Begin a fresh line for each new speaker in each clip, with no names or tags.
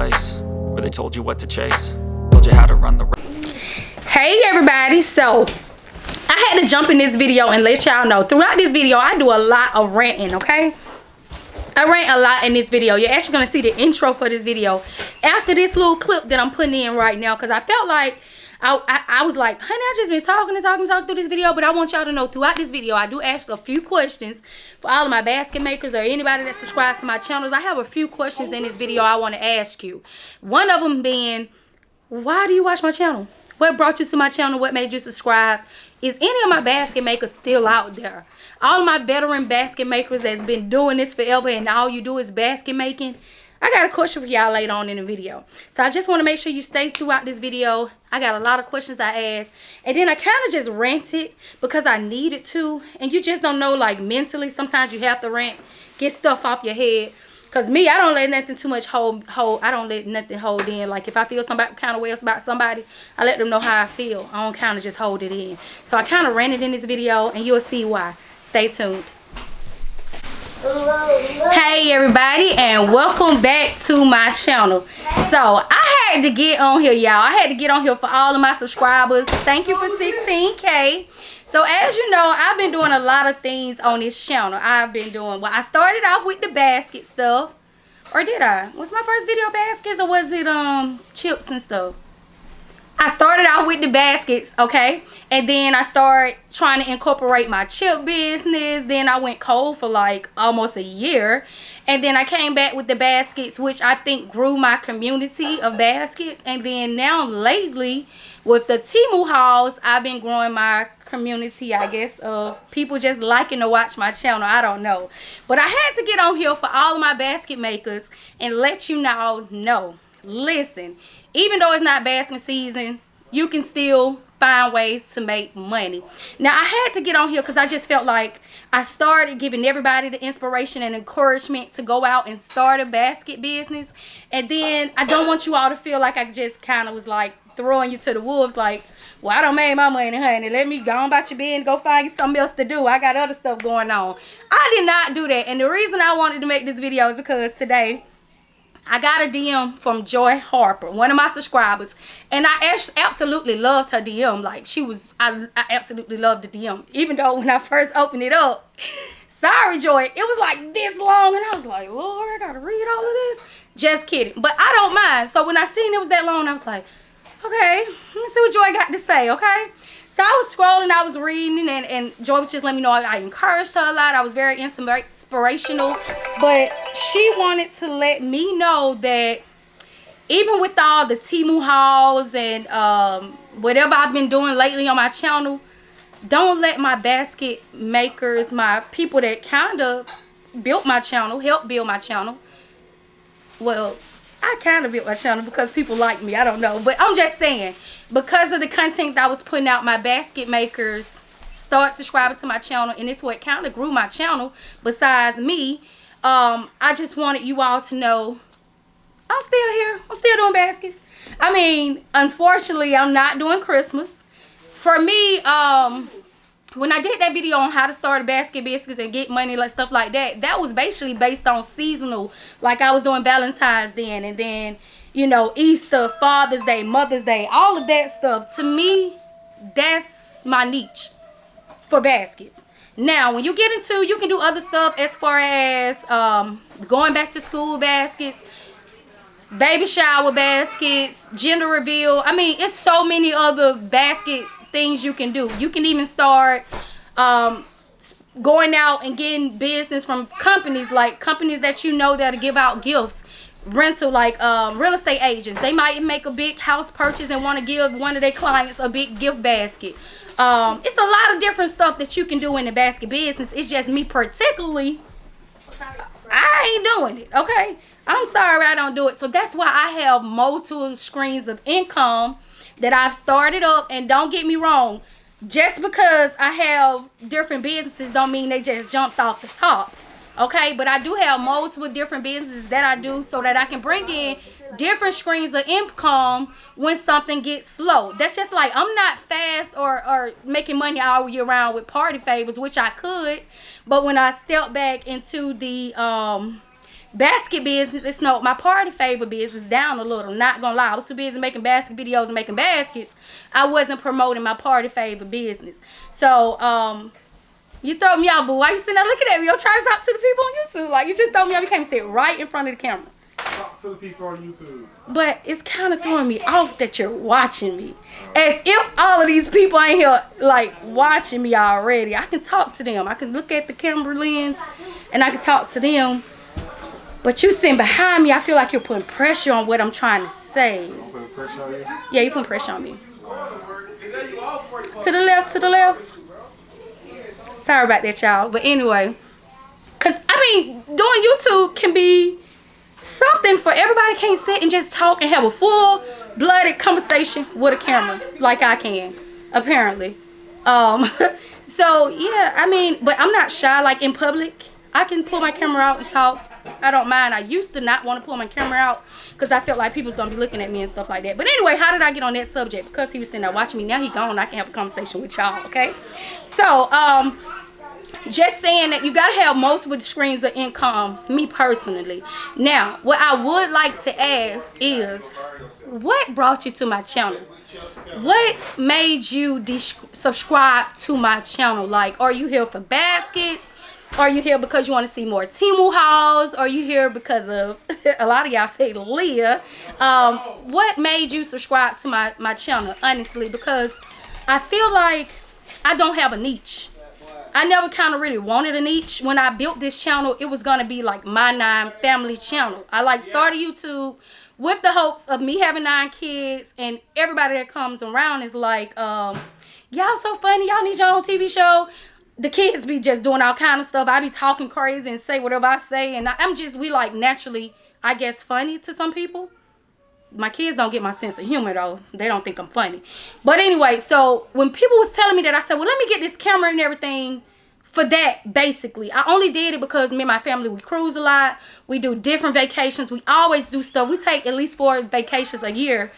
place where they told you what to chase, told you how to run the
Hey everybody, so I had to jump in this video and let y'all know throughout this video I do a lot of ranting, okay? I rant a lot in this video. You're actually gonna see the intro for this video after this little clip that I'm putting in right now, because I felt like I was like, honey, I just been talking through this video, but I want y'all to know throughout this video I do ask a few questions for all of my basket makers or anybody that subscribes to my channels. I have a few questions in this video I want to ask you. One of them being, why do you watch my channel? What brought you to my channel? What made you subscribe? Is any of my basket makers still out there? All of my veteran basket makers that's been doing this forever and all you do is basket making, I got a question for y'all later on in the video. So I just want to make sure you stay throughout this video. I got a lot of questions I asked. And then I kind of just ranted because I needed to. And you just don't know, like, mentally, sometimes you have to rant. Get stuff off your head. Because me, I don't let nothing too much hold. I don't let nothing hold in. Like, if I feel some kind of way about somebody, I let them know how I feel. I don't kind of just hold it in. So I kind of ranted in this video, and you'll see why. Stay tuned. Hey everybody, and welcome back to my channel. So I had to get on here, y'all. I had to get on here for all of my subscribers. Thank you for 16K. So as you know, I've been doing a lot of things on this channel. I've been doing, well, I started off with the basket stuff. Or did I? Was my first video baskets, or was it chips and stuff? I started out with the baskets, okay? And then I started trying to incorporate my chip business. Then I went cold for like almost a year. And then I came back with the baskets, which I think grew my community of baskets. And then now lately, with the Temu hauls, I've been growing my community, I guess, of people just liking to watch my channel. I don't know. But I had to get on here for all of my basket makers and let you all know. Listen. Even though it's not basket season, you can still find ways to make money. Now, I had to get on here because I just felt like I started giving everybody the inspiration and encouragement to go out and start a basket business. And then I don't want you all to feel like I just kind of was like throwing you to the wolves like, well, I don't make my money, honey. Let me go on about your bed and go find you something else to do. I got other stuff going on. I did not do that. And the reason I wanted to make this video is because today I got a DM from Joy Harper, one of my subscribers, and I absolutely loved her DM. Like, I absolutely loved the DM, even though when I first opened it up, sorry, Joy, it was like this long, and I was like, Lord, I gotta read all of this. Just kidding, but I don't mind. So when I seen it was that long, I was like, okay, let me see what Joy got to say, okay? So I was scrolling, I was reading, and Joy was just letting me know I encouraged her a lot. I was very inspirational. But she wanted to let me know that even with all the Temu hauls and whatever I've been doing lately on my channel, don't let my basket makers, my people that kind of built my channel, helped build my channel. Well, I kind of built my channel because people like me. I don't know. But I'm just saying, because of the content that I was putting out, my basket makers start subscribing to my channel. And it's what kind of grew my channel besides me. I just wanted you all to know I'm still here. I'm still doing baskets. I mean, unfortunately, I'm not doing Christmas. For me, when I did that video on how to start a basket business and get money, like stuff like that, that was basically based on seasonal. Like, I was doing Valentine's then, and then, you know, Easter, Father's Day, Mother's Day, all of that stuff. To me, that's my niche for baskets. Now, when you get into, you can do other stuff as far as going back to school baskets, baby shower baskets, gender reveal. I mean, it's so many other basket things you can do. You can even start going out and getting business from companies, like companies that you know that'll give out gifts, rental, like real estate agents. They might make a big house purchase and want to give one of their clients a big gift basket. It's a lot of different stuff that you can do in the basket business. It's just me particularly, I ain't doing it, okay? I'm sorry I don't do it. So that's why I have multiple streams of income that I've started up. And don't get me wrong, just because I have different businesses don't mean they just jumped off the top, okay? But I do have multiple different businesses that I do so that I can bring in different streams of income when something gets slow. That's just like, I'm not fast or making money all year round with party favors, which I could. But when I step back into the basket business, it's no, my party favor business down a little. Not gonna lie, I was too busy making basket videos and making baskets. I wasn't promoting my party favor business. So, you throw me out, but why you sitting there looking at me? You're trying to talk to the people on YouTube. Like, you just throw me out. You can't sit right in front of the camera.
Talk to the people on YouTube.
But it's kind of throwing me off that you're watching me. As if all of these people ain't here, like, watching me already. I can talk to them. I can look at the camera lens, and I can talk to them. But you sitting behind me, I feel like you're putting pressure on what I'm trying to say.
I'm putting pressure on you?
Yeah, you're putting pressure on me. To the left, to the left. Sorry about that, y'all. But anyway. Because, I mean, doing YouTube can be something for everybody. Can't sit and just talk and have a full-blooded conversation with a camera. Like I can, apparently. So, yeah, I mean, but I'm not shy. Like, in public, I can pull my camera out and talk. I don't mind. I used to not want to pull my camera out because I felt like people was going to be looking at me and stuff like that. But anyway, how did I get on that subject? Because he was sitting there watching me. Now he gone. I can have a conversation with y'all, okay? So, just saying that you got to have multiple streams of income, me personally. Now, what I would like to ask is, what brought you to my channel? What made you subscribe to my channel? Like, are you here for baskets? Are you here because you want to see more Temu hauls? Are you here because of, a lot of y'all say Leah. What made you subscribe to my channel, honestly? Because I feel like I don't have a niche. I never kind of really wanted a niche. When I built this channel, it was going to be like my 9 family channel. I like started YouTube with the hopes of me having 9 kids, and everybody that comes around is like, y'all so funny, y'all need your own TV show. The kids be just doing all kind of stuff. I be talking crazy and say whatever I say, and we like naturally, I guess, funny to some people. My kids don't get my sense of humor though. They don't think I'm funny. But anyway, so when people was telling me that, I said, well, let me get this camera and everything for that, basically. I only did it because me and my family, we cruise a lot. We do different vacations. We always do stuff. We take at least 4 vacations a year,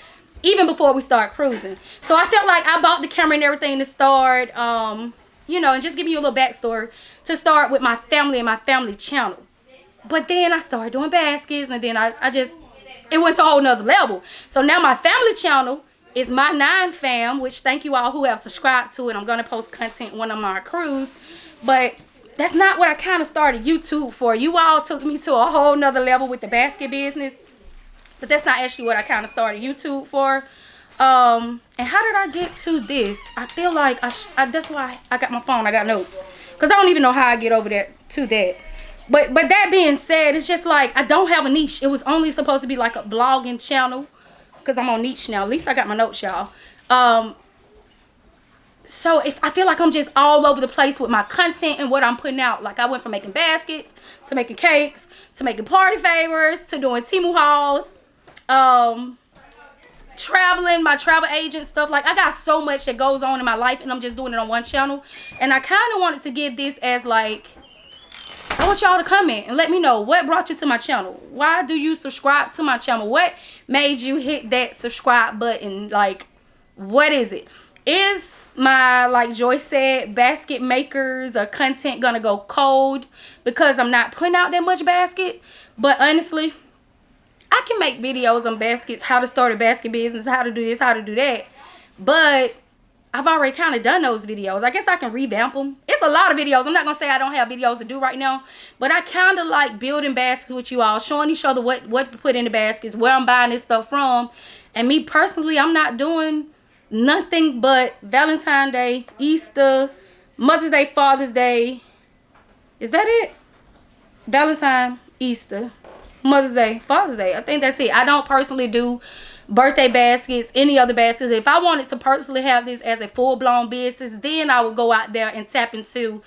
even before we start cruising. So I felt like I bought the camera and everything to start, you know, and just give you a little backstory, to start with my family and my family channel. But then I started doing baskets, and then I just, it went to a whole nother level. So now my family channel is my 9 fam, which thank you all who have subscribed to it. I'm going to post content when I'm on a cruise. But that's not what I kind of started YouTube for. You all took me to a whole nother level with the basket business. But that's not actually what I kind of started YouTube for. And how did I get to this? I feel like that's why I got my phone. I got notes. Because I don't even know how I get over to that. But that being said, it's just like I don't have a niche. It was only supposed to be like a blogging channel. Because I'm on niche now. At least I got my notes, y'all. So if I feel like I'm just all over the place with my content and what I'm putting out. Like I went from making baskets to making cakes to making party favors to doing Temu hauls. Traveling, my travel agent stuff. Like I got so much that goes on in my life, and I'm just doing it on one channel. And I kind of wanted to give this as like, I want y'all to comment and let me know what brought you to my channel. Why do you subscribe to my channel? What made you hit that subscribe button? Like, what is it? Is my, like Joyce said, basket makers or content gonna go cold because I'm not putting out that much basket? But honestly, I can make videos on baskets, how to start a basket business, how to do this, how to do that. But I've already kind of done those videos. I guess I can revamp them. It's a lot of videos. I'm not going to say I don't have videos to do right now. But I kind of like building baskets with you all. Showing each other what to put in the baskets. Where I'm buying this stuff from. And me personally, I'm not doing nothing but Valentine's Day, Easter, Mother's Day, Father's Day. Is that it? Valentine's, Easter, Mother's Day, Father's Day. I think that's it. I don't personally do birthday baskets, any other baskets. If I wanted to personally have this as a full-blown business, then I would go out there and tap into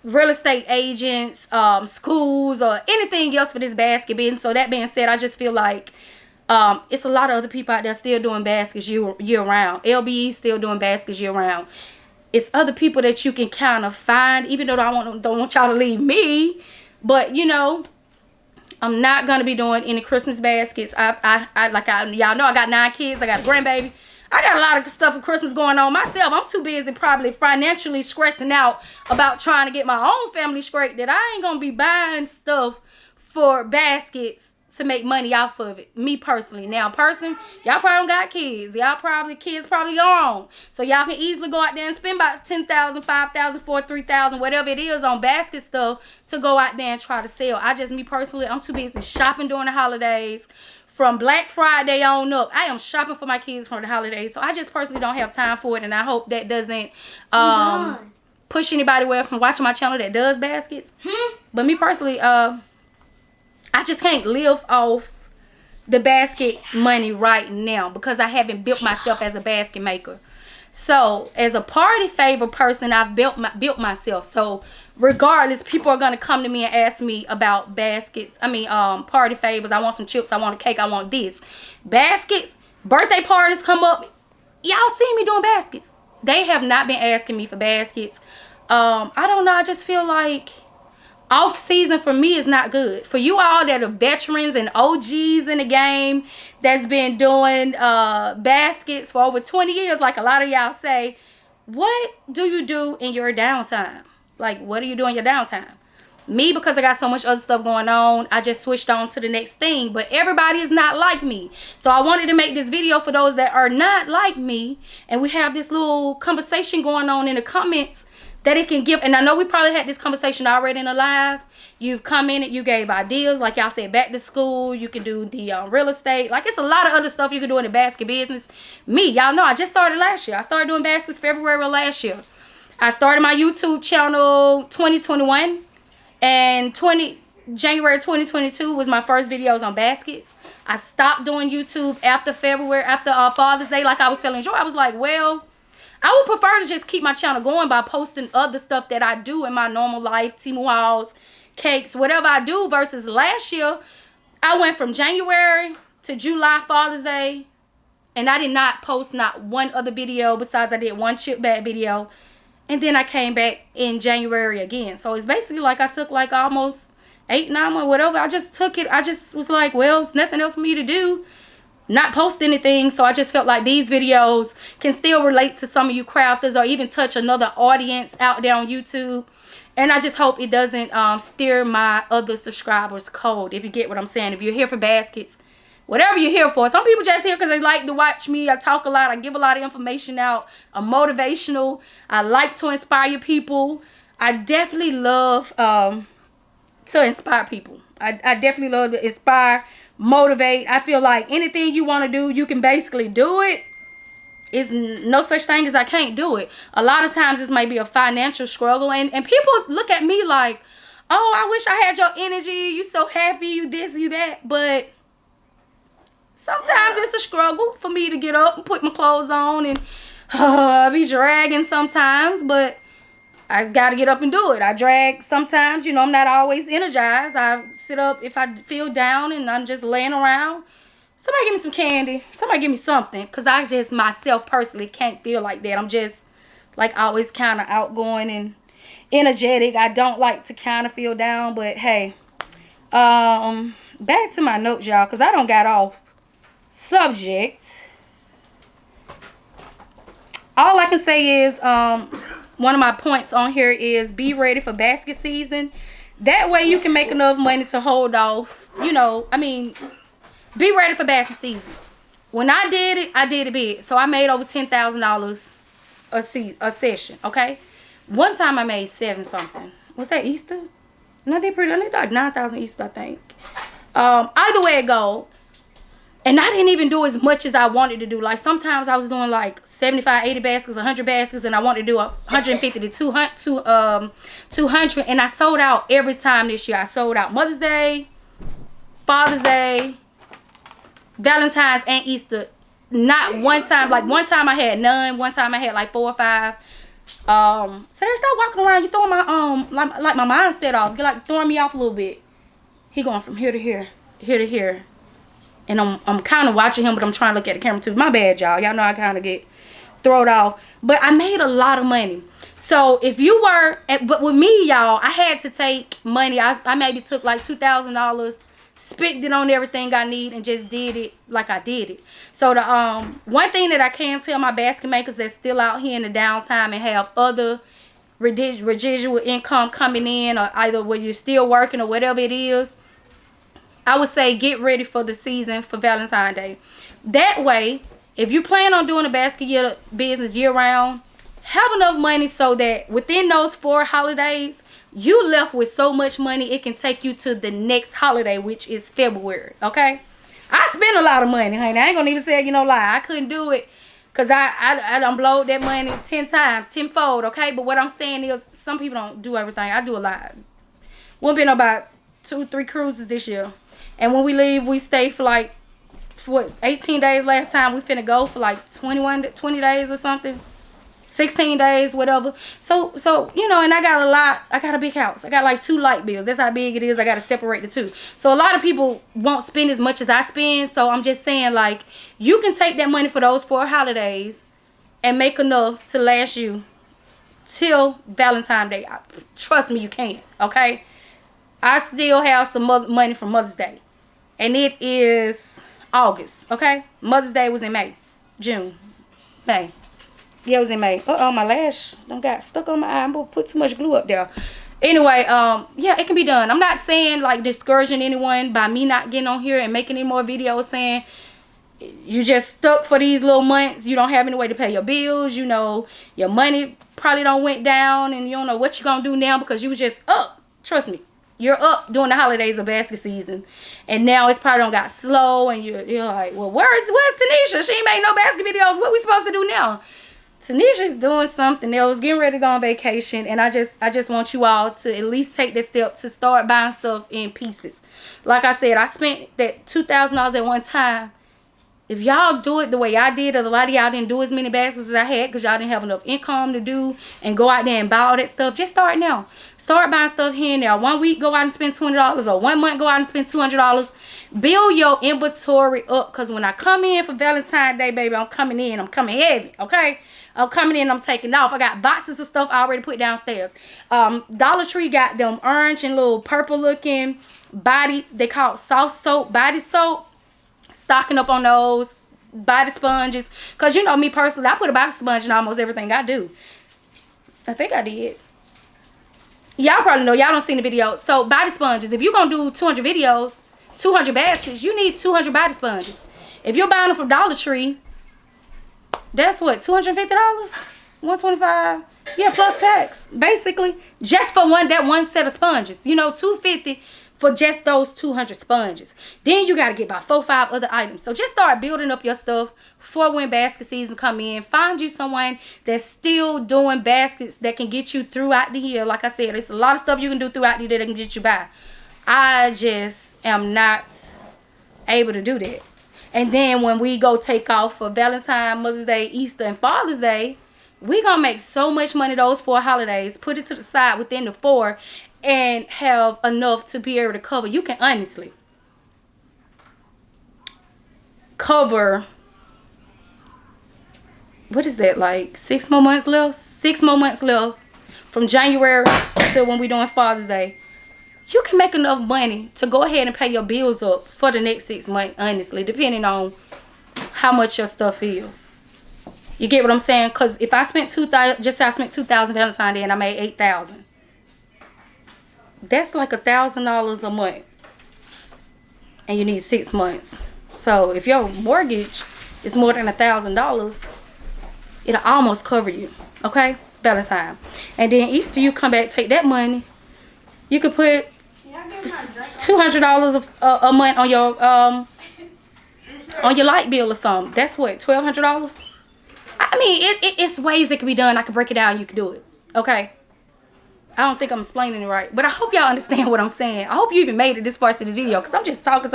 real estate agents, schools, or anything else for this basket business. So that being said, I just feel like it's a lot of other people out there still doing baskets year round. LBE still doing baskets year round. It's other people that you can kind of find, even though I don't want y'all to leave me. But you know, I'm not gonna be doing any Christmas baskets. Y'all know I got 9 kids. I got a grandbaby. I got a lot of stuff for Christmas going on myself. I'm too busy probably financially stressing out about trying to get my own family straight that I ain't gonna be buying stuff for baskets to make money off of it. Me personally. Now, y'all probably don't got kids. Kids probably grown. So y'all can easily go out there and spend about $10,000, $5,000, $4,000, $3,000, whatever it is on basket stuff to go out there and try to sell. Me personally, I'm too busy shopping during the holidays. From Black Friday on up, I am shopping for my kids for the holidays. So I just personally don't have time for it. And I hope that doesn't push anybody away from watching my channel that does baskets. But me personally, I just can't live off the basket money right now because I haven't built myself as a basket maker. So as a party favor person, I've built myself. So regardless, people are gonna come to me and ask me about baskets. Party favors. I want some chips. I want a cake. I want this. Baskets. Birthday parties come up. Y'all see me doing baskets. They have not been asking me for baskets. I don't know. I just feel like off season for me is not good. For you all that are veterans and OGs in the game that's been doing baskets for over 20 years, like a lot of y'all say, what do you do in your downtime? Like, what do you do in your downtime? Me, because I got so much other stuff going on, I just switched on to the next thing. But everybody is not like me. So I wanted to make this video for those that are not like me. And we have this little conversation going on in the comments that it can give. And I know we probably had this conversation already in the live. You've commented, you gave ideas, like y'all said, back to school. You can do the real estate. Like, it's a lot of other stuff you can do in the basket business. Me, y'all know I just started last year. I started doing baskets February of last year. I started my YouTube channel 2021, and January 2022 was my first videos on baskets. I stopped doing YouTube after Father's Day, like I was telling Joy. I was like, well, I would prefer to just keep my channel going by posting other stuff that I do in my normal life, Temu hauls, cakes, whatever I do, versus last year, I went from January to July, Father's Day, and I did not post not one other video besides I did one chip bag video, and then I came back in January again. So it's basically like I took like almost 8, 9 months, whatever. I just took it. I just was like, well, it's nothing else for me to do. Not post anything, so I just felt like these videos can still relate to some of you crafters or even touch another audience out there on YouTube. And I just hope it doesn't steer my other subscribers cold, if you get what I'm saying. If you're here for baskets, whatever you're here for. Some people just here because they like to watch me. I talk a lot. I give a lot of information out. I'm motivational. I like to inspire people. I definitely love to inspire people. I definitely love to inspire, motivate. I feel like anything you want to do, you can basically do it. It's no such thing as I can't do it. A lot of times this might be a financial struggle, and people look at me like, oh, I wish I had your energy. You so happy, you this, you that. But sometimes it's a struggle for me to get up and put my clothes on, and be dragging sometimes, but I got to get up and do it. I drag sometimes, you know, I'm not always energized. I sit up if I feel down and I'm just laying around. Somebody give me some candy. Somebody give me something. Because I just myself personally can't feel like that. I'm just like always kind of outgoing and energetic. I don't like to kind of feel down. But hey, back to my notes, y'all. Because I don't got off subject. All I can say is one of my points on here is be ready for basket season. That way you can make enough money to hold off. You know, I mean, be ready for basket season. When I did it big. So I made over $10,000 a session, okay? One time I made 7 something. Was that Easter? And I did like 9,000 Easter, I think. Either way it go. And I didn't even do as much as I wanted to do. Like sometimes I was doing like 75, 80 baskets, 100 baskets, and I wanted to do 150 to 200. And I sold out every time this year. I sold out Mother's Day, Father's Day, Valentine's, and Easter. Not one time. Like one time I had none. One time I had like 4 or 5. So they start walking around. You throwing my like my mindset off. You're like throwing me off a little bit. He going from here to here, here to here. And I'm kind of watching him, but I'm trying to look at the camera too. My bad, y'all. Y'all know I kind of get thrown off. But I made a lot of money. So if you were, but with me, y'all, I had to take money. I maybe took like $2,000, spent it on everything I need, and just did it like I did it. So the one thing that I can tell my basket makers that's still out here in the downtime and have other residual income coming in, or either when you're still working or whatever it is, I would say get ready for the season for Valentine's Day. That way, if you plan on doing a basket year business year round, have enough money so that within those 4 holidays, you left with so much money it can take you to the next holiday, which is February. Okay, I spent a lot of money, honey. I ain't gonna even say no lie. I couldn't do it because I done blowed that money 10 times, tenfold. Okay, but what I'm saying is some people don't do everything. I do a lot. We've been about 2-3 cruises this year, and when we leave, we stay for like 18 days. Last time we finna go for like 20 days or something. 16 days, whatever. So you know, and I got a big house. I got like 2 light bills. That's how big it is. I got to separate the 2. So a lot of people won't spend as much as I spend. So I'm just saying, like, you can take that money for those 4 holidays and make enough to last you till Valentine's Day. Trust me, you can. Okay, I still have some money from Mother's Day, and it is August. Okay, Mother's Day was in June, May. Yeah, it was in May. My lash done got stuck on my eye. I'm gonna put too much glue up there. Anyway, yeah, it can be done. I'm not saying like discouraging anyone by me not getting on here and making any more videos saying you just stuck for these little months. You don't have any way to pay your bills. You know, your money probably don't went down and you don't know what you're gonna do now because you was just up. Trust me, you're up during the holidays of basket season. And now it's probably done got slow and you're like, well, where's Tanisha? She ain't made no basket videos. What we supposed to do now? Tanisha's doing something else, getting ready to go on vacation, and I just want you all to at least take this step to start buying stuff in pieces. Like I said, I spent that $2,000 at one time. If y'all do it the way I did, a lot of y'all didn't do as many baskets as I had because y'all didn't have enough income to do and go out there and buy all that stuff. Just start now. Start buying stuff here and there. 1 week, go out and spend $20, or 1 month, go out and spend $200. Build your inventory up because when I come in for Valentine's Day, baby, I'm coming heavy, okay? I'm coming in, I'm taking off. I got boxes of stuff I already put downstairs. Dollar Tree got them orange and little purple looking body, they call it soft soap, body soap. Stocking up on those body sponges. Because you know me personally, I put a body sponge in almost everything I do. I think I did. Y'all probably know. Y'all don't see the video. So body sponges, if you're going to do 200 videos, 200 baskets, you need 200 body sponges. If you're buying them from Dollar Tree, that's what, $250? $125? Yeah, plus tax. Basically, just for that one set of sponges. You know, $250 for just those 200 sponges. Then you got to get about 4 or 5 other items. So just start building up your stuff for when basket season come in. Find you someone that's still doing baskets that can get you throughout the year. Like I said, there's a lot of stuff you can do throughout the year that can get you by. I just am not able to do that. And then when we go take off for Valentine's, Mother's Day, Easter, and Father's Day, we going to make so much money those 4 holidays, put it to the side within the 4, and have enough to be able to cover. You can honestly cover, what is that, like 6 more months left? 6 more months left from January until when we doing Father's Day. You can make enough money to go ahead and pay your bills up for the next 6 months, honestly, depending on how much your stuff is. You get what I'm saying? Because if I spent $2,000, just say I spent $2,000 Valentine's Day and I made $8,000. That's like $1,000 a month. And you need 6 months. So if your mortgage is more than $1,000, it'll almost cover you. Okay? Valentine. And then Easter, you come back, take that money. You could put $200 a month on your light bill or something. That's what, $1,200? I mean, it's ways it can be done. I can break it down. You can do it. Okay? I don't think I'm explaining it right. But I hope y'all understand what I'm saying. I hope you even made it this far to this video. Because I'm just talking.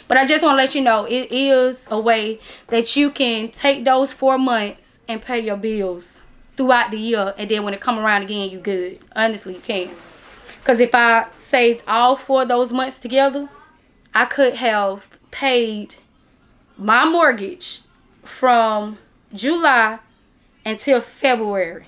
But I just want to let you know. It is a way that you can take those 4 months and pay your bills throughout the year. And then when it come around again, you good. Honestly, you can. Because if I saved all 4 of those months together, I could have paid my mortgage from July until February.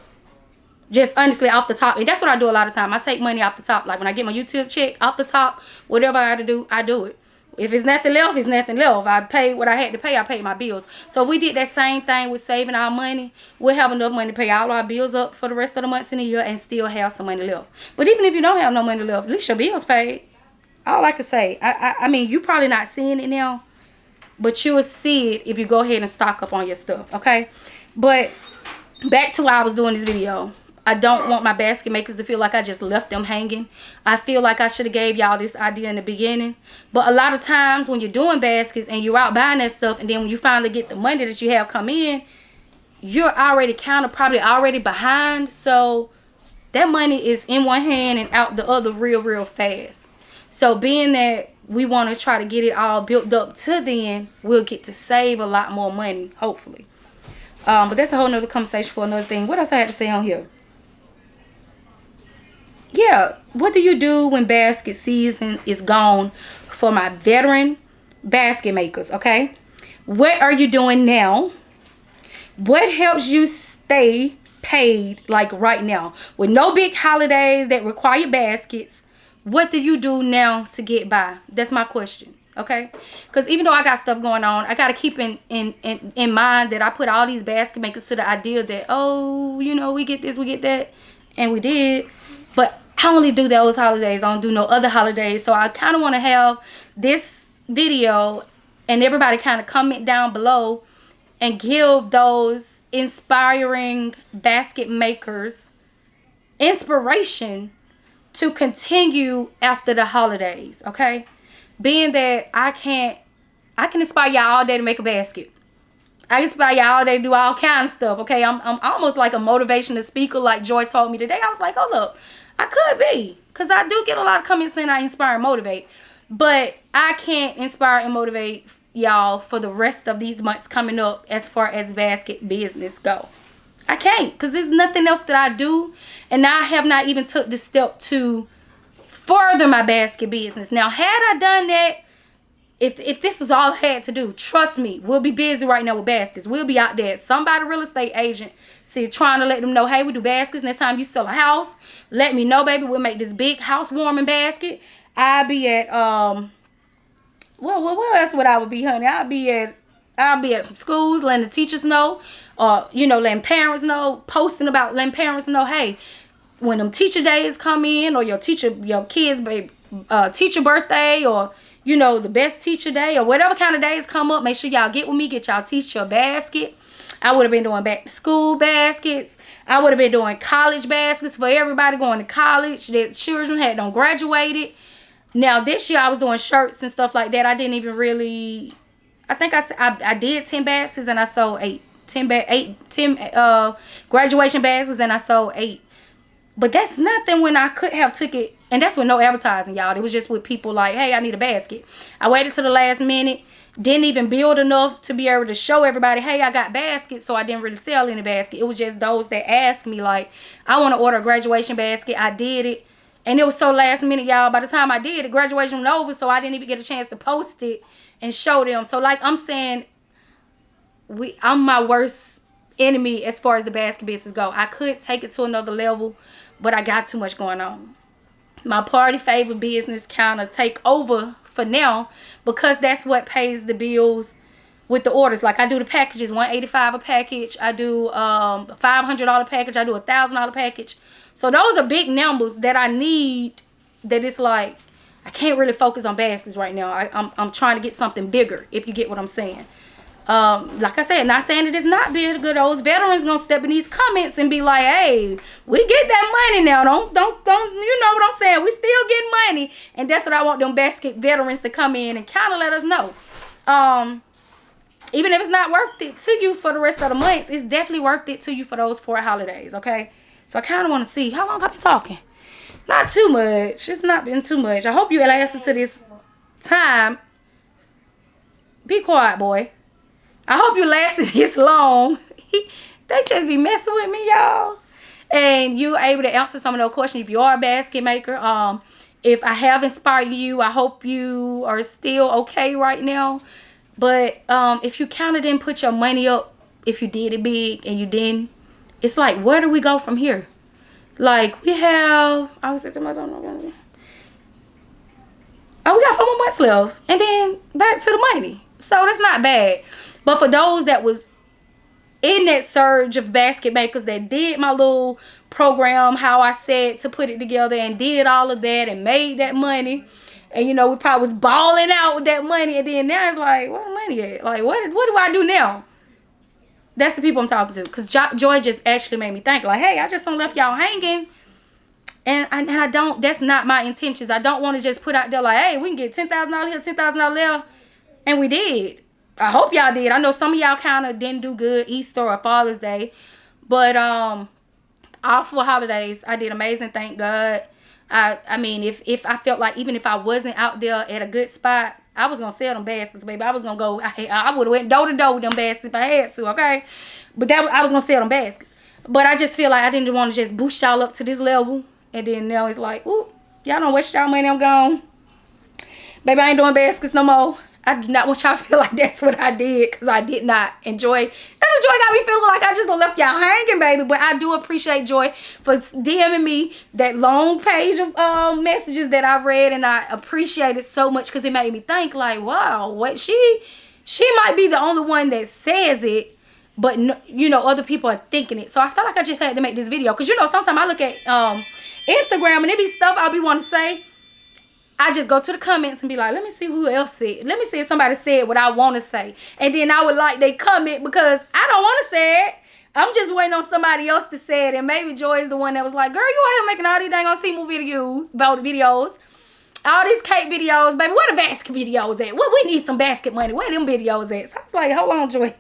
Just honestly off the top. And that's what I do a lot of time. I take money off the top. Like when I get my YouTube check off the top, whatever I got to do, I do it. If it's nothing left, it's nothing left. I paid what I had to pay. I paid my bills. So if we did that same thing with saving our money, we'll have enough money to pay all our bills up for the rest of the months in the year and still have some money left. But even if you don't have no money left, at least your bills paid. All I can say, I mean, you probably not seeing it now, but you'll see it if you go ahead and stock up on your stuff, okay? But back to why I was doing this video. I don't want my basket makers to feel like I just left them hanging. I feel like I should have gave y'all this idea in the beginning. But a lot of times when you're doing baskets and you're out buying that stuff, and then when you finally get the money that you have come in, you're already probably already behind. So that money is in one hand and out the other real fast. So being that we want to try to get it all built up to then, we'll get to save a lot more money, hopefully. But that's a whole nother conversation for another thing. What else I had to say on here? Yeah, what do you do when basket season is gone for my veteran basket makers, okay? What are you doing now? What helps you stay paid like right now? With no big holidays that require baskets, what do you do now to get by? That's my question, okay? Because even though I got stuff going on, I got to keep in mind that I put all these basket makers to the idea that, oh, you know, we get this, we get that, and we did. But I only do those holidays. I don't do no other holidays. So I kind of want to have this video and everybody kind of comment down below and give those inspiring basket makers inspiration to continue after the holidays, okay? Being that I can inspire y'all all day to make a basket. I inspire y'all all day to do all kinds of stuff, okay? I'm almost like a motivational speaker like Joy told me today. I was like, hold up. I could be, because I do get a lot of comments saying I inspire and motivate. But I can't inspire and motivate y'all for the rest of these months coming up as far as basket business go. I can't, because there's nothing else that I do. And I have not even took the step to further my basket business. Now, had I done that, if this was all I had to do, trust me, we'll be busy right now with baskets. We'll be out there. Somebody, real estate agent, trying to let them know, hey, we do baskets. Next time you sell a house, let me know, baby. We'll make this big housewarming basket. I'll be at what else would I would be, honey? I'll be at some schools, letting the teachers know, or letting parents know, posting about letting parents know, hey, when them teacher days come in, or your kids' teacher birthday, or the best teacher day, or whatever kind of days come up, make sure y'all get with me, get y'all teacher basket. I would have been doing back to school baskets. I would have been doing college baskets for everybody going to college. Their children had done graduated. Now this year I was doing shirts and stuff like that. I didn't even really, I think I did 10 baskets and I sold 8. 10 graduation baskets and I sold 8. But that's nothing when I could have took it. And that's with no advertising, y'all. It was just with people like, hey, I need a basket. I waited to the last minute. Didn't even build enough to be able to show everybody, hey, I got baskets. So I didn't really sell any basket. It was just those that asked me, like, I want to order a graduation basket. I did it. And it was so last minute, y'all. By the time I did it, graduation was over. So I didn't even get a chance to post it and show them. So like I'm saying, I'm my worst enemy as far as the basket business go. I could take it to another level, but I got too much going on. My party favor business kind of take over for now, because that's what pays the bills with the orders. Like I do the packages, $185 a package. I do $500 package. I do $1,000 package. So those are big numbers that I need. That it's like I can't really focus on baskets right now. I'm trying to get something bigger, if you get what I'm saying. Like I said, not saying that it's not big. Those veterans gonna step in these comments and be like, hey, we get that money now. Don't, you know what I'm saying? We still getting money. And that's what I want them basket veterans to come in and kind of let us know. Even if it's not worth it to you for the rest of the months, it's definitely worth it to you for those 4 holidays, okay? So I kind of want to see, how long I've been talking? Not too much. It's not been too much. I hope you lasted to this time. Be quiet, boy. I hope you lasted this long. They just be messing with me, y'all. And you able to answer some of those questions if you are a basket maker. If I have inspired you, I hope you are still okay right now. But if you kind of didn't put your money up, if you did it big and you didn't, it's like, where do we go from here? Like, we have, I was saying to myself, we got 4 more months left. And then back to the money. So that's not bad. But for those that was in that surge of basket makers that did my little program, how I said to put it together, and did all of that and made that money, And you know, we probably was balling out with that money, and then now it's like, where the money at? Like, what do I do now? That's the people I'm talking to. Because Joy just actually made me think, like, hey, I just don't left y'all hanging. And I don't, that's not my intentions. I don't want to just put out there like, hey, we can get $10,000 here, $10,000 there. And we did. I hope y'all did. I know some of y'all kind of didn't do good Easter or Father's Day. But all 4 holidays, I did amazing, thank God. I mean, if I felt like even if I wasn't out there at a good spot, I was going to sell them baskets, baby. I was going to go, I would have went door to door with them baskets if I had to, okay? But I was going to sell them baskets. But I just feel like I didn't want to just boost y'all up to this level. And then now it's like, ooh, y'all don't waste y'all money, I'm gone. Baby, I ain't doing baskets no more. I do not want y'all to feel like that's what I did, because I did not enjoy. That's what Joy got me feeling like I just left y'all hanging, baby. But I do appreciate Joy for DMing me that long page of messages that I read, and I appreciate it so much because it made me think like, wow, what she might be the only one that says it, but no, you know, other people are thinking it. So I felt like I just had to make this video because, you know, sometimes I look at Instagram and it be stuff I'll be wanting to say. I just go to the comments and be like, let me see who else said. Let me see if somebody said what I want to say. And then I would like they comment because I don't want to say it. I'm just waiting on somebody else to say it. And maybe Joy is the one that was like, girl, you out here making all these dang on Temu videos. All these cake videos. Baby, where the basket videos at? We need some basket money. Where them videos at? So I was like, hold on, Joy.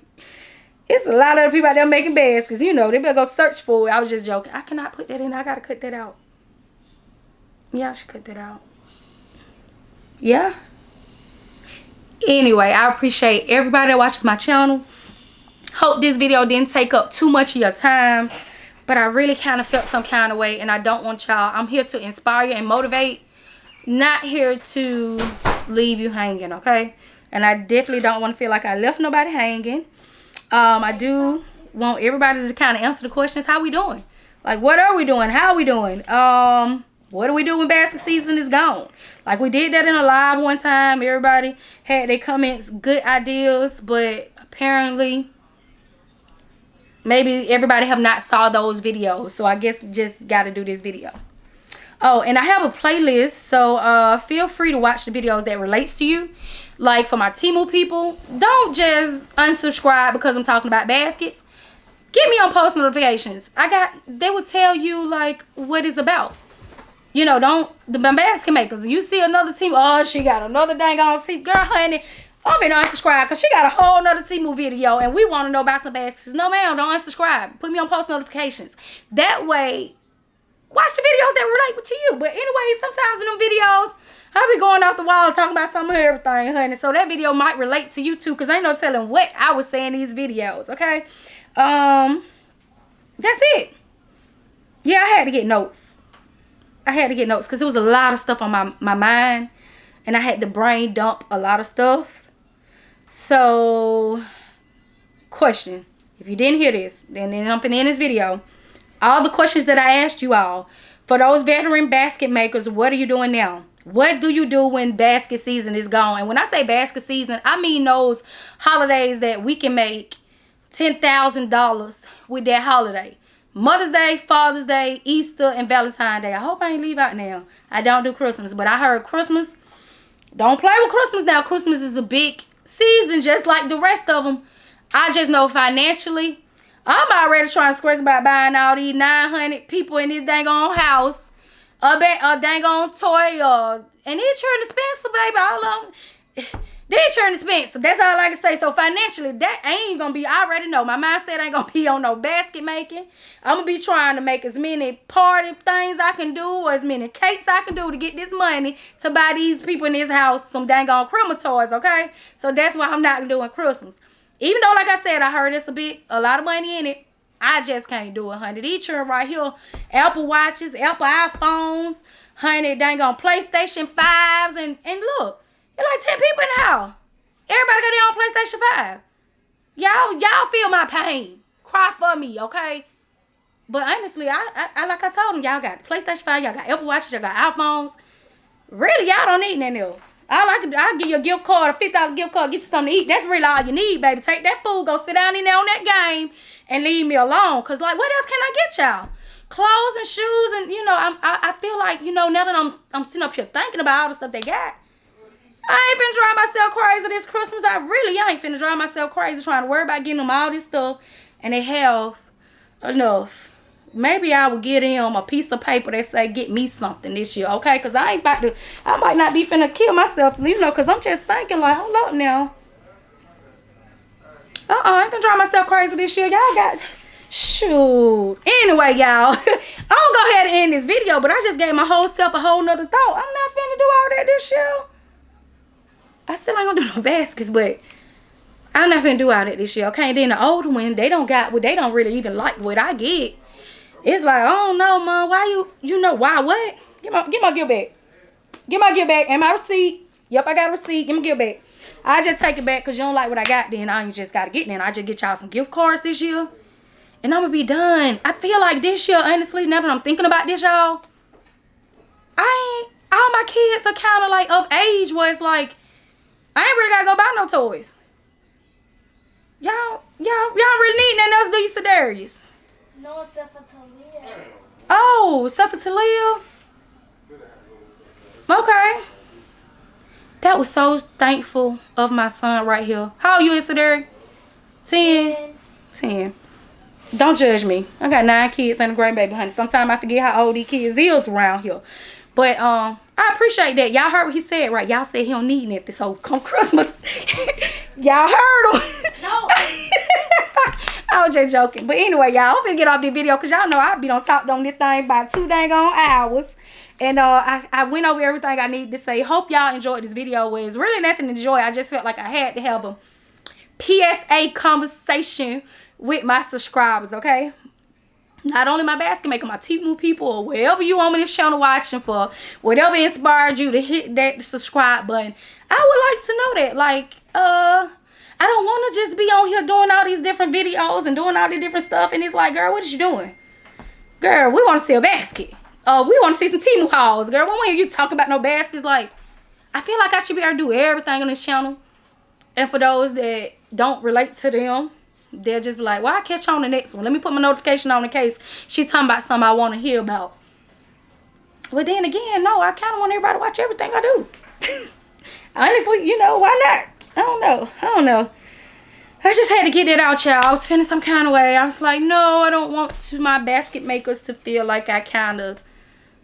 It's a lot of people out there making baskets. You know, they better go search for it. I was just joking. I cannot put that in. I got to cut that out. Yeah, I should cut that out. Yeah. Anyway, I appreciate everybody that watches my channel. Hope this video didn't take up too much of your time, but I really kind of felt some kind of way, and I don't want y'all. I'm here to inspire and motivate, not here to leave you hanging, okay? And I definitely don't want to feel like I left nobody hanging. I do want everybody to kind of answer the questions. How we doing? Like, what are we doing? How are we doing? What do we do when basket season is gone? Like, we did that in a live one time. Everybody had their comments, good ideas, but apparently maybe everybody have not saw those videos. So I guess just got to do this video. Oh, and I have a playlist, so feel free to watch the videos that relates to you. Like, for my Temu people, don't just unsubscribe because I'm talking about baskets. Get me on post notifications. They will tell you like what it's about. You know, the basket makers. You see another team, oh, she got another dang on team. Girl, honey, I'm finna unsubscribe because she got a whole nother Temu video and we want to know about some baskets. No, ma'am, don't unsubscribe. Put me on post notifications. That way, watch the videos that relate to you. But anyway, sometimes in them videos, I be going off the wall talking about some of everything, honey. So that video might relate to you too, because ain't no telling what I was saying in these videos, okay? That's it. Yeah, I had to get notes. Because there was a lot of stuff on my mind. And I had to brain dump a lot of stuff. So, question. If you didn't hear this, then I'm finna end this video. All the questions that I asked you all. For those veteran basket makers, what are you doing now? What do you do when basket season is gone? And when I say basket season, I mean those holidays that we can make $10,000 with that holiday. Mother's Day, Father's Day, Easter, and Valentine's Day. I hope I ain't leave out now. I don't do Christmas, but I heard Christmas. Don't play with Christmas now. Christmas is a big season just like the rest of them. I just know financially, I'm already trying to stress about buying all these 900 people in this dang on house. A dang on toy. And it's turn expensive, baby. All of them. They turn expensive. That's all I can say. So financially, that ain't gonna be. I already know. My mindset ain't gonna be on no basket making. I'm gonna be trying to make as many party things I can do, or as many cakes I can do to get this money to buy these people in this house some dang on crematories. Okay, so that's why I'm not doing Christmas. Even though, like I said, I heard it's a lot of money in it. I just can't do it, honey. These children right here, Apple Watches, Apple iPhones, honey, dang on PlayStation 5s, and look. It's like 10 people in the house. Everybody got their own PlayStation 5. Y'all feel my pain. Cry for me, okay? But honestly, I like I told them, y'all got PlayStation 5, y'all got Apple Watches, y'all got iPhones. Really, y'all don't need nothing else. I'll give you a gift card, a $50 gift card, get you something to eat. That's really all you need, baby. Take that food, go sit down in there on that game, and leave me alone. Because, like, what else can I get y'all? clothes and shoes, and you know, I feel like, you know, now that I'm sitting up here thinking about all the stuff they got, I ain't been driving myself crazy this Christmas. I really ain't finna drive myself crazy trying to worry about getting them all this stuff, and they have enough. Maybe I will get him a piece of paper that say get me something this year, okay? Because I ain't about to, I might not be finna kill myself, you know, because I'm just thinking like, hold up now. I ain't been driving myself crazy this year. Y'all got, shoot. Anyway, y'all, I'm gonna go ahead and end this video, but I just gave my whole self a whole nother thought. I'm not finna do all that this year. I still ain't gonna do no baskets, but I'm not finna do all that this year, okay? And then the older one, they don't really even like what I get. It's like, oh no, Mom, why you know why what? Give my gift back. Give my gift back. And my receipt. Yep, I got a receipt. Give me gift back. I just take it back because you don't like what I got, then I ain't just gotta get then. I just get y'all some gift cards this year. And I'm gonna be done. I feel like this year, honestly, now that I'm thinking about this, y'all, all my kids are kind of like of age where it's like, I ain't really gotta go buy no toys. Y'all really need nothing else, do you, Sedarius?
No, except for Talia.
Oh, except for Talia? Okay. That was so thankful of my son right here. How old you is, Sedarius? 10. Don't judge me. I got 9 kids and a grandbaby, honey. Sometimes I forget how old these kids is around here. But I appreciate that. Y'all heard what he said, right? Y'all said he don't need nothing. So come Christmas, y'all heard him.
No.
I was just joking. But anyway, y'all, I'm gonna get off this video because y'all know I've been on top on this thing about 2 dang on hours. And I went over everything I need to say. Hope y'all enjoyed this video. It's really nothing to enjoy. I just felt like I had to have a PSA conversation with my subscribers, okay? Not only my basket maker, my Temu people, or wherever you on this channel watching for, whatever inspired you to hit that subscribe button. I would like to know that. Like, I don't want to just be on here doing all these different videos and doing all the different stuff. And it's like, girl, what is you doing? Girl, we want to see a basket. We want to see some Temu hauls, girl. When you talk about no baskets, like, I feel like I should be able to do everything on this channel. And for those that don't relate to them, they'll just be like, well, I'll catch you on the next one. Let me put my notification on in case she talking about something I want to hear about. But then again, no, I kind of want everybody to watch everything I do. Honestly, you know, why not? I don't know. I just had to get it out, y'all. I was feeling some kind of way. I was like, no, I don't want my basket makers to feel like I kind of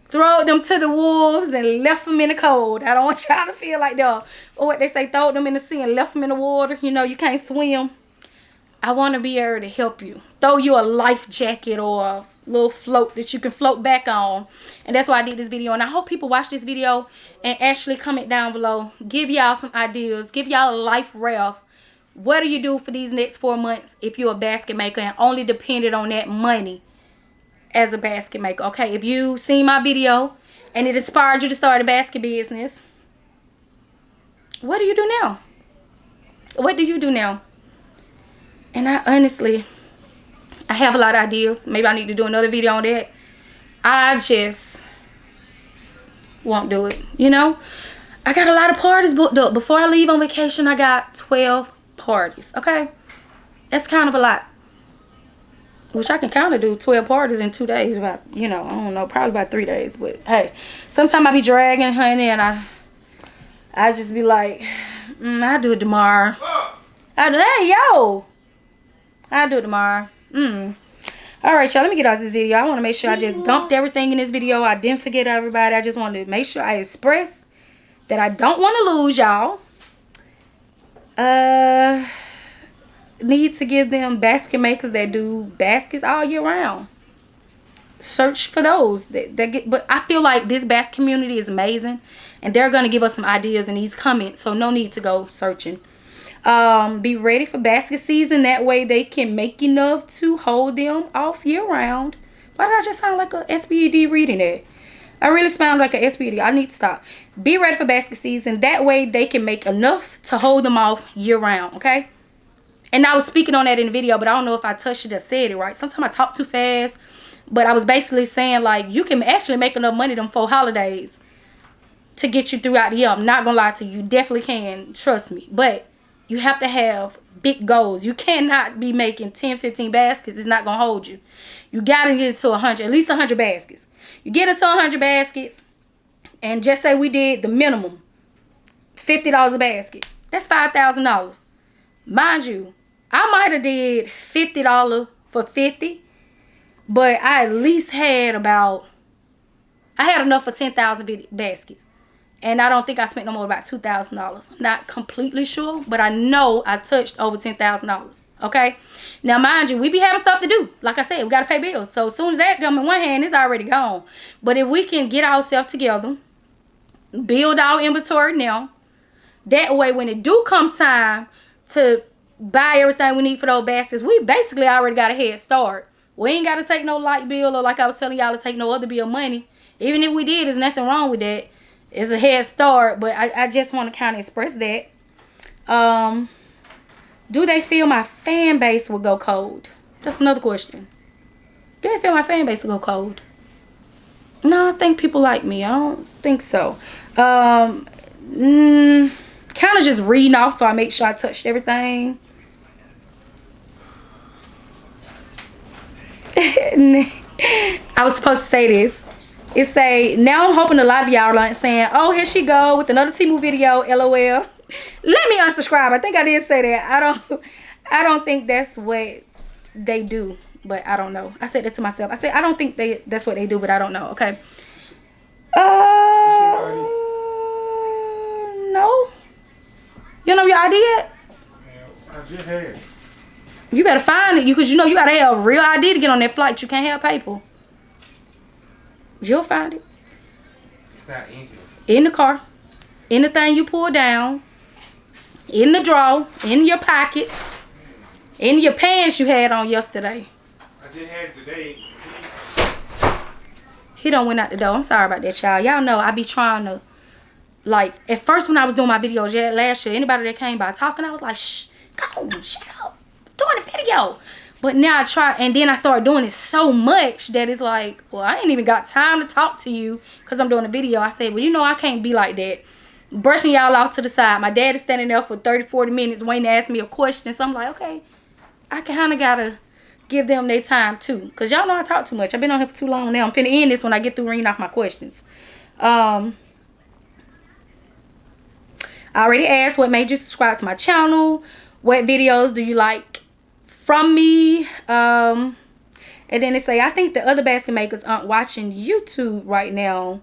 throw them to the wolves and left them in the cold. I don't want y'all to feel like that. Or what they say, throw them in the sea and left them in the water. You know, you can't swim. I want to be able to help you. Throw you a life jacket or a little float that you can float back on. And that's why I did this video. And I hope people watch this video and actually comment down below. Give y'all some ideas. Give y'all a life raft. What do you do for these next 4 months if you're a basket maker and only depended on that money as a basket maker? Okay, if you seen my video and it inspired you to start a basket business, what do you do now? What do you do now? And I honestly, I have a lot of ideas. Maybe I need to do another video on that. I just won't do it, you know? I got a lot of parties booked up. Before I leave on vacation, I got 12 parties, okay? That's kind of a lot. Which I can kind of do 12 parties in 2 days. About, you know, I don't know, probably about 3 days. But hey, sometimes I be dragging, honey, and I just be like, I'll do it tomorrow. Hey, yo! I'll do it tomorrow. Alright, y'all, let me get out of this video. I want to make sure I just dumped everything in this video. I didn't forget everybody. I just wanted to make sure I express that I don't want to lose y'all. Need to give them basket makers that do baskets all year round. Search for those that get, but I feel like this basket community is amazing, and they're gonna give us some ideas in these comments, so no need to go searching. Be ready for basket season. That way they can make enough to hold them off year round. Why did I just sound like a SBD reading it? I really sound like a SBD. I need to stop. Be ready for basket season. That way they can make enough to hold them off year round, okay? And I was speaking on that in the video, but I don't know if I touched it or said it right. Sometimes I talk too fast, but I was basically saying, like, you can actually make enough money them 4 holidays to get you throughout the year. I'm not gonna lie to you. You definitely can. Trust me. But You have to have big goals. You cannot be making 10, 15 baskets. It's not going to hold you. You got to get to 100, at least 100 baskets. You get into 100 baskets, and just say we did the minimum, $50 a basket. That's $5,000. Mind you, I might have did $50 for 50, but I at least had I had enough for 10,000 baskets. And I don't think I spent no more about $2,000. I'm not completely sure, but I know I touched over $10,000. Okay? Now, mind you, we be having stuff to do. Like I said, we got to pay bills. So, as soon as that comes in one hand, it's already gone. But if we can get ourselves together, build our inventory now, that way when it do come time to buy everything we need for those baskets, we basically already got a head start. We ain't got to take no light bill or like I was telling y'all to take no other bill money. Even if we did, there's nothing wrong with that. It's a head start, but I just want to kind of express that. Do they feel my fan base will go cold? That's another question. Do they feel my fan base will go cold? No, I think people like me. I don't think so. Kind of just reading off, so I make sure I touched everything. I was supposed to say this. It say, now I'm hoping a lot of y'all are saying, oh, here she go with another Temu video, LOL. Let me unsubscribe. I think I did say that. I don't think that's what they do, but I don't know. I said that to myself. I said, I don't think that's what they do, but I don't know. Okay. No. You know your ID yet?
I just had.
You better find it, because you know you gotta have a real ID to get on that flight. You can't have paper. You'll find it. In the car. In the thing you pull down. In the drawer. In your pockets. In your pants you had on yesterday.
I just had it today.
He done went out the door. I'm sorry about that, y'all. Y'all know I be trying to, like, at first when I was doing my videos last year, anybody that came by talking, I was like, shh, go, shut up. I'm doing a video. But now I try, and then I started doing it so much that it's like, well, I ain't even got time to talk to you because I'm doing a video. I said, well, you know, I can't be like that. Brushing y'all off to the side. My dad is standing there for 30, 40 minutes waiting to ask me a question. So I'm like, okay, I kind of got to give them their time too. Because y'all know I talk too much. I've been on here for too long now. I'm finna end this when I get through reading off my questions. I already asked what made you subscribe to my channel. What videos do you like from me? And then they say, I think the other basket makers aren't watching YouTube right now.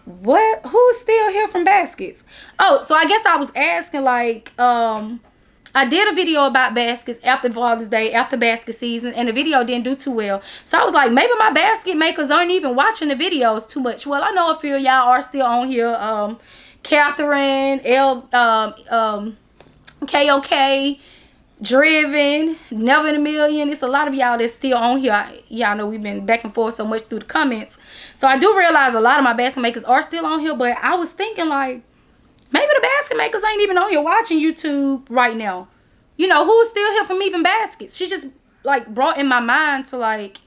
What? Who's still here from baskets? Oh, so I guess I was asking, like, I did a video about baskets after Father's Day, after basket season, and the video didn't do too well. So I was like, maybe my basket makers aren't even watching the videos too much. Well, I know a few of y'all are still on here. Catherine, KOK, Driven, Never in a Million. It's a lot of y'all that's still on here. Y'all know we've been back and forth so much through the comments. So I do realize a lot of my basket makers are still on here, but I was thinking, like, maybe the basket makers ain't even on here watching YouTube right now. You know, who's still here from even baskets? She just, like, brought in my mind to, like,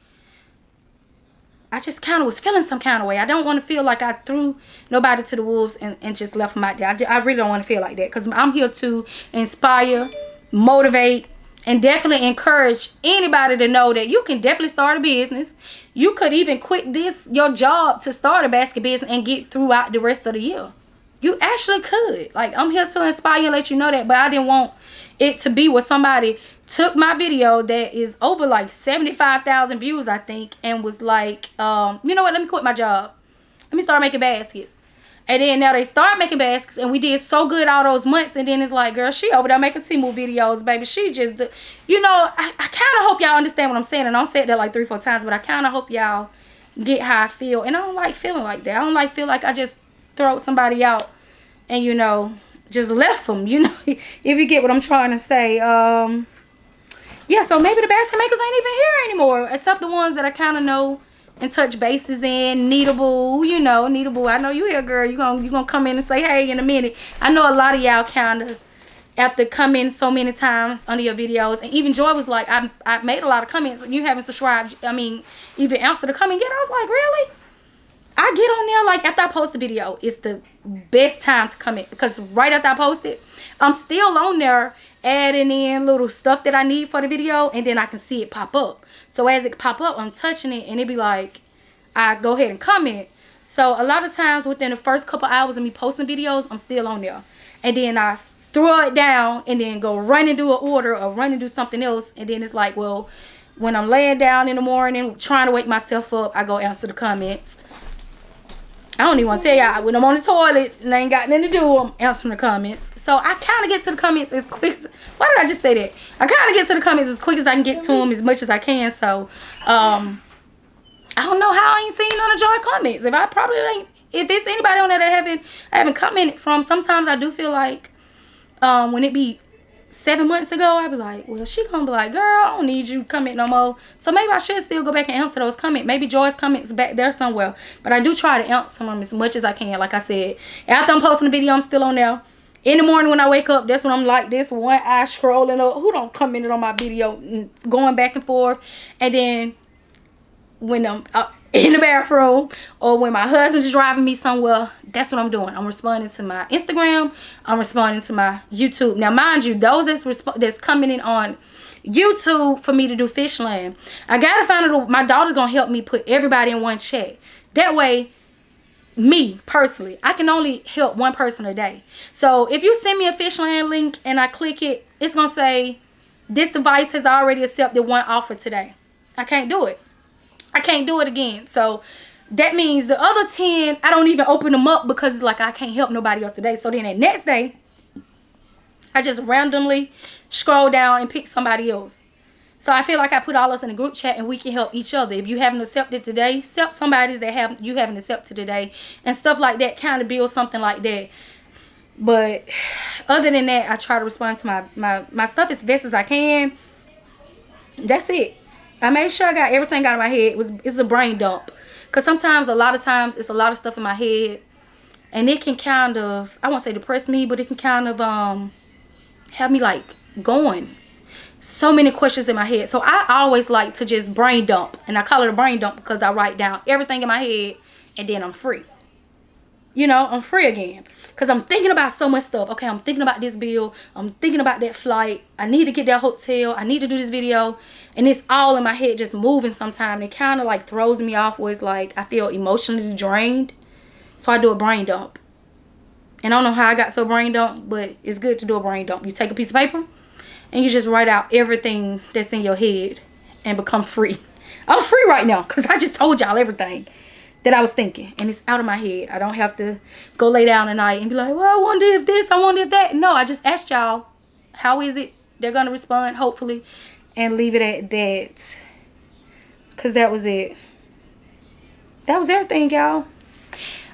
I just kind of was feeling some kind of way. I don't want to feel like I threw nobody to the wolves and just left them out there. I really don't want to feel like that, because I'm here to inspire, motivate, and definitely encourage anybody to know that you can definitely start a business. You could even quit your job to start a basket business and get throughout the rest of the year. You actually could. Like, I'm here to inspire you and let you know that, but I didn't want it to be where somebody took my video that is over like 75,000 views, I think, and was like, you know what, let me quit my job. Let me start making baskets. And then now they start making baskets, and we did so good all those months, and then it's like, girl, she over there making Temu videos, baby. She just, you know, I kind of hope y'all understand what I'm saying, and I said that like 3-4 times, but I kind of hope y'all get how I feel. And I don't like feeling like that. I don't like feel like I just throw somebody out and, you know, just left them, you know, if you get what I'm trying to say. Yeah, so maybe the basket makers ain't even here anymore, except the ones that I kind of know and touch bases in. Needable, you know, Needable. I know you here, girl. You gonna come in and say hey in a minute. I know a lot of y'all kind of, after come in so many times under your videos, and even Joy was like, I made a lot of comments and you haven't subscribed. I mean, even answer the comment yet. I was like, really? I get on there, like, after I post the video, it's the best time to comment, because right after I post it, I'm still on there adding in little stuff that I need for the video, and then I can see it pop up. So as it pop up, I'm touching it, and it be like, I go ahead and comment. So a lot of times within the first couple hours of me posting videos, I'm still on there. And then I throw it down and then go run and do an order or run and do something else. And then it's like, well, when I'm laying down in the morning trying to wake myself up, I go answer the comments. I don't even want to tell y'all, when I'm on the toilet and I ain't got nothing to do, I'm answering the comments. So I kind of get to the comments as quick as, why did I just say that? I kind of get to the comments as quick as I can get to them, as much as I can. So, I don't know how I ain't seen none of y'all comments. If I probably ain't, if it's anybody on there that I haven't commented from, sometimes I do feel like, when it be 7 months ago, I'd be like, well, she gonna be like, girl, I don't need you to comment no more. So maybe I should still go back and answer those comments. Maybe Joy's comments back there somewhere. But I do try to answer them as much as I can. Like I said, after I'm posting the video, I'm still on there. In the morning when I wake up, that's when I'm like this, one eye scrolling up. Who don't commented on my video, going back and forth. And then when I'm in the bathroom or when my husband's driving me somewhere, that's what I'm doing. I'm responding to my Instagram. I'm responding to my YouTube. Now, mind you, those that's coming in on YouTube for me to do Fishland, I gotta find out. My daughter's gonna help me put everybody in one chat. That way, me personally, I can only help one person a day. So if you send me a Fishland link and I click it, it's gonna say this device has already accepted one offer today. I can't do it. I can't do it again. So that means the other 10, I don't even open them up because it's like I can't help nobody else today. So then the next day, I just randomly scroll down and pick somebody else. So I feel like I put all us in a group chat and we can help each other. If you haven't accepted today, accept somebody's that you haven't accepted today, and stuff like that, kind of build something like that. But other than that, I try to respond to my stuff as best as I can. That's it. I made sure I got everything out of my head. It's a brain dump. Because sometimes, a lot of times, it's a lot of stuff in my head. And it can kind of, I won't say depress me, but it can kind of have me like going. So many questions in my head. So I always like to just brain dump. And I call it a brain dump because I write down everything in my head and then I'm free. You know, I'm free again. Because I'm thinking about so much stuff. Okay, I'm thinking about this bill. I'm thinking about that flight. I need to get that hotel. I need to do this video. And it's all in my head just moving sometimes. It kind of like throws me off where it's like I feel emotionally drained. So I do a brain dump. And I don't know how I got so brain dump, but it's good to do a brain dump. You take a piece of paper and you just write out everything that's in your head and become free. I'm free right now because I just told y'all everything that I was thinking, and it's out of my head. I don't have to go lay down at night and be like, well, I wonder if this, I wonder if that. No, I just asked y'all, how is it? They're going to respond, hopefully, and leave it at that, because that was it. That was everything, y'all.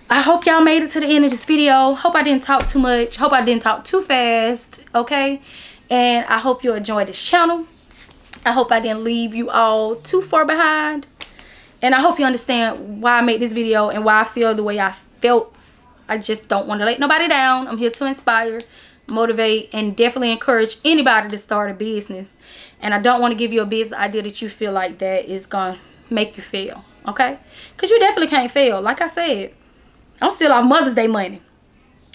I hope y'all made it to the end of this video. Hope I didn't talk too much. Hope I didn't talk too fast, okay? And I hope you enjoyed this channel. I hope I didn't leave you all too far behind. And I hope you understand why I made this video and why I feel the way I felt. I just don't want to let nobody down. I'm here to inspire, motivate, and definitely encourage anybody to start a business. And I don't want to give you a business idea that you feel like that is going to make you fail. Okay? Because you definitely can't fail. Like I said, I'm still off Mother's Day money.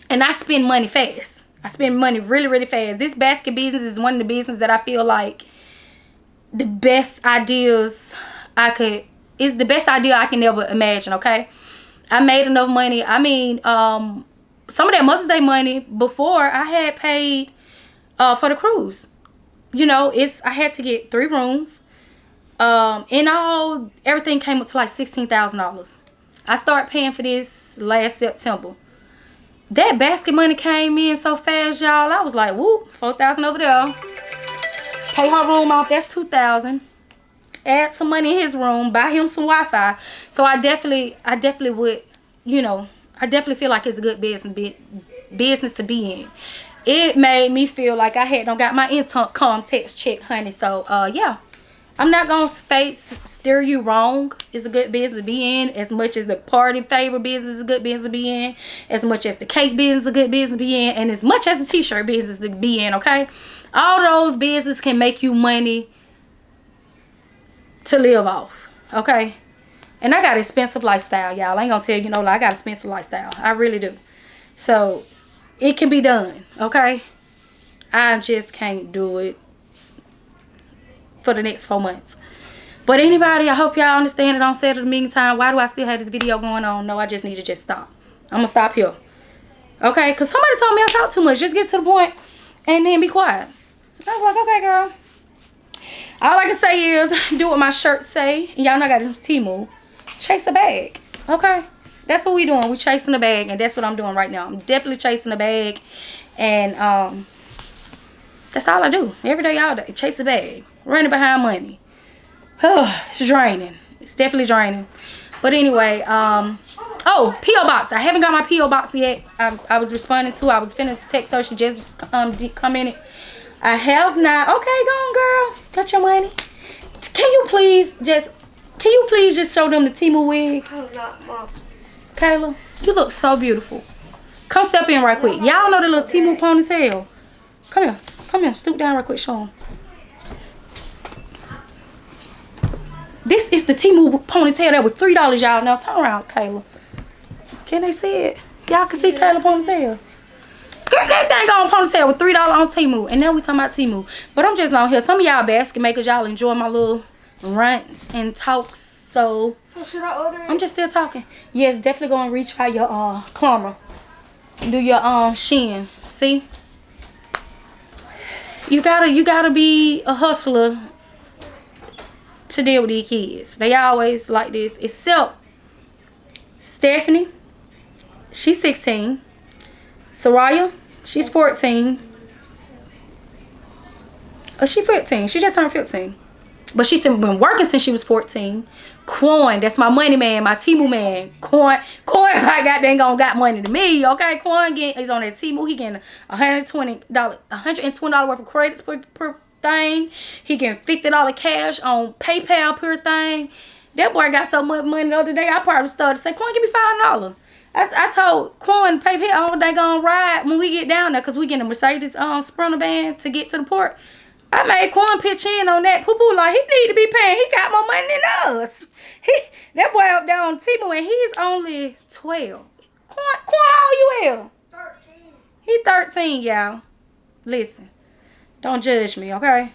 And I spend money fast. I spend money really, really fast. This basket business is one of the businesses that I feel like the best ideas it's the best idea I can ever imagine, okay? I made enough money. I mean, some of that Mother's Day money before I had paid for the cruise. You know, I had to get 3 rooms. In all, everything came up to like $16,000. I started paying for this last September. That basket money came in so fast, y'all. I was like, whoop, $4,000 over there. Pay her room off, that's $2,000. Add some money in his room, buy him some Wi-Fi. So I definitely would, you know, I definitely feel like it's a good business to be in. It made me feel like I don't got my income tax check, honey. So yeah, I'm not gonna steer you wrong. It's a good business to be in, as much as the party favor business is a good business to be in, as much as the cake business is a good business to be in, and as much as the t-shirt business to be in. Okay, all those businesses can make you money to live off, okay? And I got an expensive lifestyle, y'all. I ain't gonna tell you no lie. I got an expensive lifestyle. I really do. So it can be done, okay? I just can't do it for the next 4 months. But anybody, I hope y'all understand it. I said it a million times. Why do I still have this video going on? No, I just need to just stop. I'm gonna stop here. Okay? Because somebody told me I talk too much. Just get to the point and then be quiet. I was like, okay, girl. All I can say is do what my shirt say. Y'all know I got this Temu. Chase a bag. Okay? That's what we doing. We chasing a bag, and that's what I'm doing right now. I'm definitely chasing a bag. And that's all I do. Every day, all day. Chase a bag. Running behind money. It's draining. It's definitely draining. But anyway, oh, P.O. Box. I haven't got my P.O. Box yet. I was responding to. I was finna text her. She just commented. I have not. Okay, go on, girl. Got your money. Can you please just show them the Temu wig? Kayla, you look so beautiful. Come step in right quick. Y'all know the little Temu ponytail. Come here. Come here. Stoop down right quick. Show them. This is the Temu ponytail that was $3, y'all. Now turn around, Kayla. Can they see it? Y'all can see Kayla ponytail. Girl, that dang on ponytail with $3 on Temu. And now we talking about Temu. But I'm just on here. Some of y'all basket makers, y'all enjoy my little rants and talks. So
should I order it?
I'm just still talking. Yes, definitely gonna reach for your camera. Do your shin. See? You gotta be a hustler to deal with these kids. They always like this. Except Stephanie, she's 16. Soraya, she's 14. Oh, she 15. She just turned 15. But she's been working since she was 14. Quan, that's my money man, my Temu man. Quan, I got money to me, okay? Quan is on that Temu. He getting $120 worth of credits per thing. He getting $50 cash on PayPal per thing. That boy got so much money the other day. I probably started to say, Quan, give me $5. I told Quan PayPal they gonna ride when we get down there, cause we getting a Mercedes Sprinter van to get to the port. I made Quan pitch in on that. Poo-poo like he need to be paying. He got more money than us. That boy up there on Temu and he's only 12. Quan, how old you is?
13.
He 13, y'all. Listen, don't judge me, okay?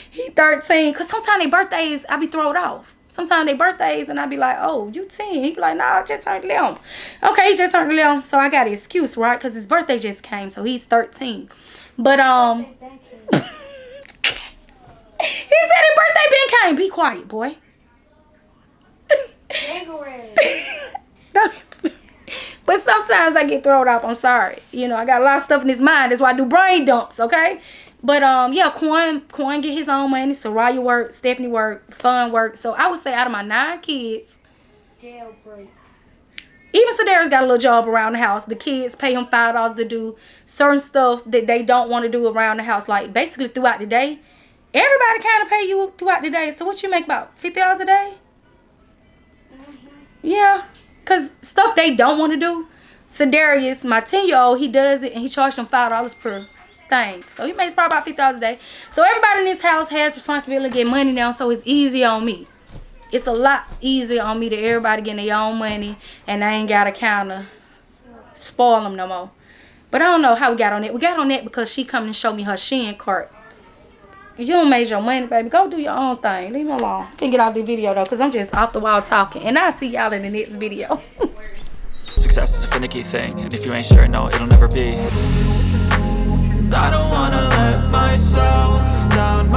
He 13, cause sometimes their birthdays I be thrown off. Sometimes their birthdays and I be like, oh, you 10. He be like, nah, I just turned 11. Okay, he just turned 11, so I got an excuse, right? Cause his birthday just came, so he's 13. But he said his birthday been came. Be quiet, boy. But sometimes I get thrown off. I'm sorry. You know, I got a lot of stuff in his mind. That's why I do brain dumps, okay? But yeah, Quan get his own money. Soraya work, Stephanie work, Fun work. So I would say out of my 9 kids,
jailbreak.
Even Sedara's got a little job around the house. The kids pay him $5 to do certain stuff that they don't want to do around the house. Like basically throughout the day. Everybody kind of pay you throughout the day. So what you make about $50 a day? Yeah. Because stuff they don't want to do. Sedarius, my 10-year-old, he does it and he charged them $5 per thing. So he makes probably about $50 a day. So everybody in this house has responsibility to get money now. So it's easy on me. It's a lot easier on me to everybody getting their own money. And I ain't got to kind of spoil them no more. But I don't know how we got on that. We got on that because she come and showed me her Shein cart. If you don't make your money, baby, go do your own thing. Leave me alone. Can't get out the video, though, because I'm just off the wall talking. And I'll see y'all in the next video.
Success is a finicky thing, and if you ain't sure, no, it'll never be. I don't wanna let myself down.